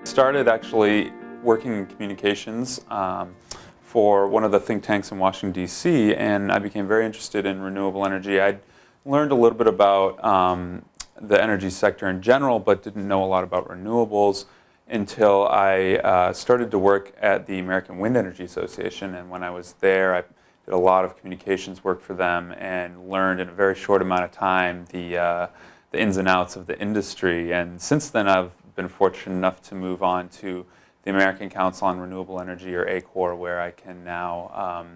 Started actually working in communications for one of the think tanks in Washington, D.C., and I became very interested in renewable energy. I'd learned a little bit about the energy sector in general, but didn't know a lot about renewables until I started to work at the American Wind Energy Association. And when I was there, I did a lot of communications work for them and learned in a very short amount of time the ins and outs of the industry. And since then, I've been fortunate enough to move on to the American Council on Renewable Energy, or ACORE, where I can now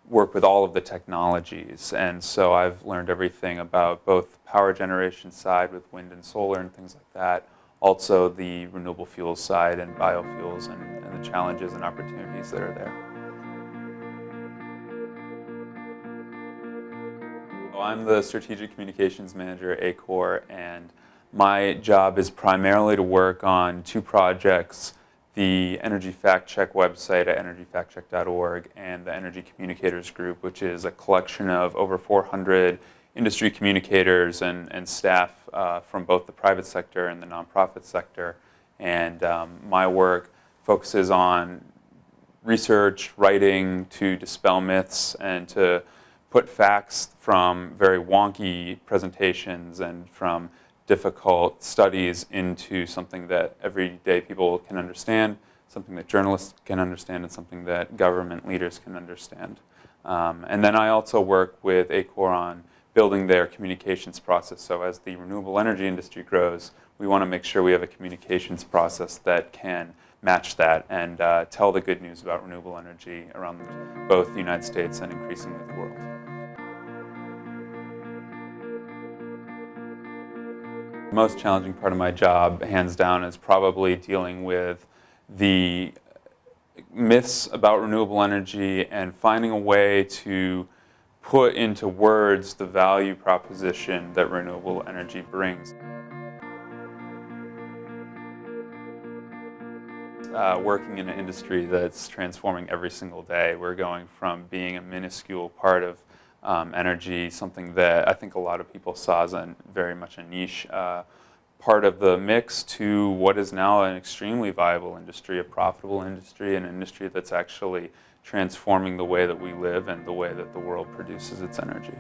work with all of the technologies. And so I've learned everything about both the power generation side with wind and solar and things like that, also the renewable fuels side and biofuels and the challenges and opportunities that are there. So I'm the Strategic Communications Manager at ACORE, and my job is primarily to work on two projects: the Energy Fact Check website at energyfactcheck.org and the Energy Communicators Group, which is a collection of over 400 industry communicators and staff from both the private sector and the nonprofit sector. And my work focuses on research, writing to dispel myths and to put facts from very wonky presentations and from difficult studies into something that everyday people can understand, something that journalists can understand, and something that government leaders can understand. And then I also work with ACORE on building their communications process. So as the renewable energy industry grows, we want to make sure we have a communications process that can match that and tell the good news about renewable energy around both the United States and increasingly the world. The most challenging part of my job, hands down, is probably dealing with the myths about renewable energy and finding a way to put into words the value proposition that renewable energy brings. Working in an industry that's transforming every single day, we're going from being a minuscule part of energy, something that I think a lot of people saw as very much a niche part of the mix, to what is now an extremely viable industry, a profitable industry, an industry that's actually transforming the way that we live and the way that the world produces its energy.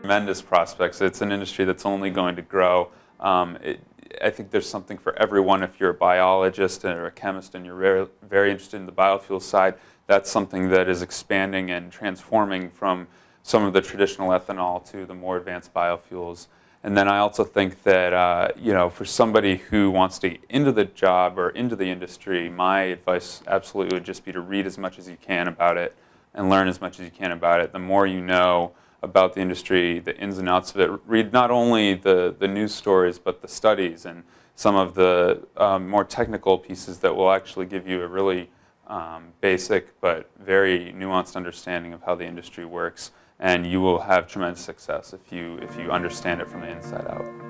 Tremendous prospects. It's an industry that's only going to grow. I think there's something for everyone. If you're a biologist or a chemist and you're very interested in the biofuel side, that's something that is expanding and transforming from some of the traditional ethanol to the more advanced biofuels. And then I also think that for somebody who wants to get into the job or into the industry, my advice absolutely would just be to read as much as you can about it and learn as much as you can about it. The more you know about the industry, the ins and outs of it, read not only the news stories, but the studies and some of the more technical pieces that will actually give you a really basic but very nuanced understanding of how the industry works. And you will have tremendous success if you understand it from the inside out.